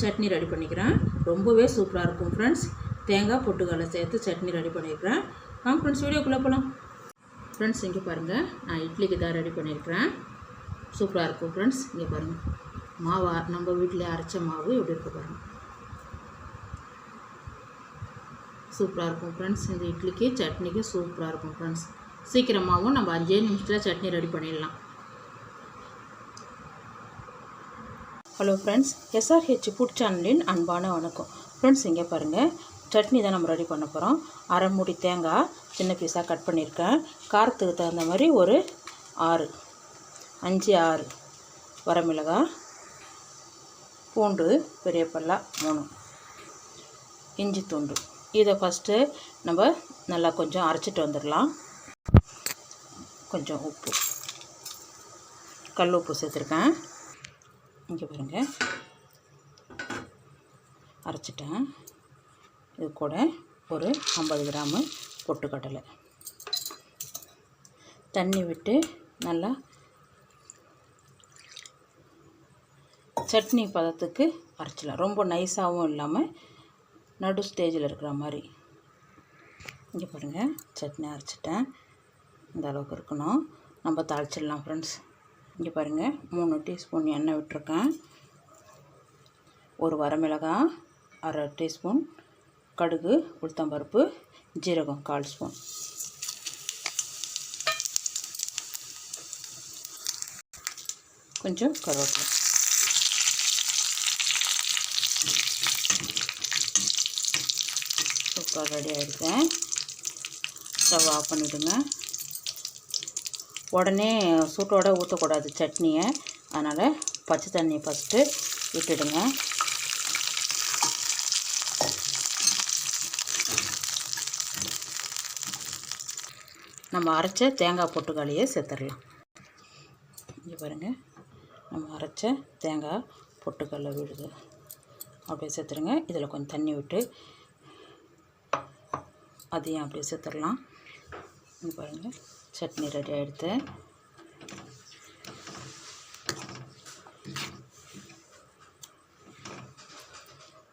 Chutney ready பண்ணிக்கிறேன். ரொம்பவே சூப்பராக இருக்கும் ஃப்ரெண்ட்ஸ். தேங்காய் பொட்டுக்கடலை சேர்த்து சட்னி ரெடி பண்ணியிருக்கிறேன். வாங்க ஃப்ரெண்ட்ஸ் வீடியோக்குள்ளே போகலாம். ஃப்ரெண்ட்ஸ் இங்கே பாருங்கள், நான் இட்லிக்கு தான் ரெடி பண்ணியிருக்கிறேன். சூப்பராக இருக்கும் ஃப்ரெண்ட்ஸ். இங்கே பாருங்கள், மாவு நம்ம வீட்டிலே அரைச்ச மாவு எப்படி இருக்குது பாருங்கள். சூப்பராக இருக்கும் ஃப்ரெண்ட்ஸ். இந்த இட்லிக்கு சட்னிக்கு சூப்பராக இருக்கும் ஃப்ரெண்ட்ஸ். சீக்கிரமாகவும் நம்ம 5 நிமிஷத்தில் சட்னி ரெடி பண்ணிடலாம். ஹலோ ஃப்ரெண்ட்ஸ், SRH ஃபுட் சேனலின் அன்பான வணக்கம். ஃப்ரெண்ட்ஸ் இங்கே பாருங்கள், சட்னி தான் நம்ம ரெடி பண்ண போகிறோம். அரை மூடி தேங்காய் சின்ன பீஸாக கட் பண்ணியிருக்கேன். காரத்துக்கு தகுந்த மாதிரி ஒரு 5-6 வரமிளகாய், பூண்டு பெரிய பல்லா 3, இஞ்சி துண்டு. இதை ஃபஸ்ட்டு நம்ம நல்லா கொஞ்சம் அரைச்சிட்டு வந்துடலாம். கொஞ்சம் உப்பு, கல் உப்பு சேர்த்துருக்கேன். இங்கே பாருங்கள், அரைச்சிட்டேன். இது கூட ஒரு 50 கிராமு பொட்டுக்கடலை தண்ணி விட்டு நல்லா சட்னி பதத்துக்கு அரைச்சிடலாம். ரொம்ப நைஸாகவும் இல்லாமல் நடு ஸ்டேஜில் இருக்கிற மாதிரி. இங்கே பாருங்கள், சட்னி அரைச்சிட்டேன். இந்த அளவுக்கு இருக்கணும். நம்ம தாளிச்சிடலாம் ஃப்ரெண்ட்ஸ். இங்கே பாருங்கள், 3 டீஸ்பூன் எண்ணெய் விட்டுருக்கேன். ஒரு வரமிளகாய், அரை டீஸ்பூன் கடுகு, உளுத்தம்பருப்பு, ஜீரகம் 1/4 ஸ்பூன், கொஞ்சம் கருவேப்பிலை. சூப்பராக ரெடி ஆகிடுச்சேன். ஸ்டவ் ஆஃப் பண்ணிவிடுங்க. உடனே சூட்டோடு ஊற்றக்கூடாது சட்னியை, அதனால் பச்சை தண்ணியை ஃபஸ்ட்டு விட்டுடுங்க. நம்ம அரைச்ச தேங்காய் பொட்டுக்கடலையை சேர்த்துடலாம். இங்கே பாருங்கள், நம்ம அரைச்ச தேங்காய் பொட்டுக்கடலை விடுது, அப்படியே சேர்த்துருங்க. இதில் கொஞ்சம் தண்ணி விட்டு அதையும் அப்படியே சேர்த்துடலாம். இங்கே பாருங்கள், சட்னி ரெடி ஆகிடுது.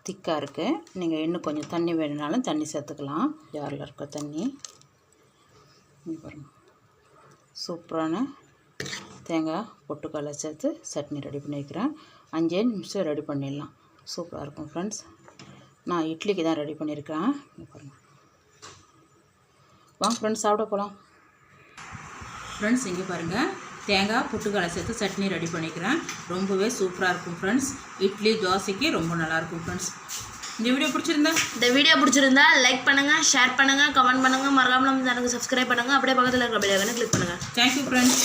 திக்காக இருக்குது. நீங்கள் இன்னும் கொஞ்சம் தண்ணி வேணுனாலும் தண்ணி சேர்த்துக்கலாம். ஜாரில் இருக்க தண்ணி. இங்கே பாருங்கள், சூப்பரான தேங்காய் பொட்டுக்கடலை சேர்த்து சட்னி ரெடி பண்ணியிருக்கிறேன். 5 நிமிஷம் ரெடி பண்ணிடலாம். சூப்பராக இருக்கும் ஃப்ரெண்ட்ஸ். நான் இட்லிக்கு தான் ரெடி பண்ணியிருக்கேன். இங்கே பாருங்கள், வாங்க ஃப்ரெண்ட்ஸ் சாப்பிட போகலாம். ஃப்ரெண்ட்ஸ் இங்கே பாருங்கள், தேங்காய் பொட்டுக்கடலை சேர்த்து சட்னி ரெடி பண்ணிக்கிறேன். ரொம்பவே சூப்பராக இருக்கும் ஃப்ரெண்ட்ஸ். இட்லி தோசைக்கு ரொம்ப நல்லாயிருக்கும் ஃப்ரெண்ட்ஸ். இந்த வீடியோ பிடிச்சிருந்தா லைக் பண்ணுங்கள், ஷேர் பண்ணுங்கள், கமெண்ட் பண்ணுங்கள். மறக்காமல் நம்ம சேனலுக்கு சப்ஸ்கிரைப் பண்ணுங்கள். அப்படியே பக்கத்தில் இருக்கிற பெல் ஐகானை கிளிக் பண்ணுங்கள். Thank you friends.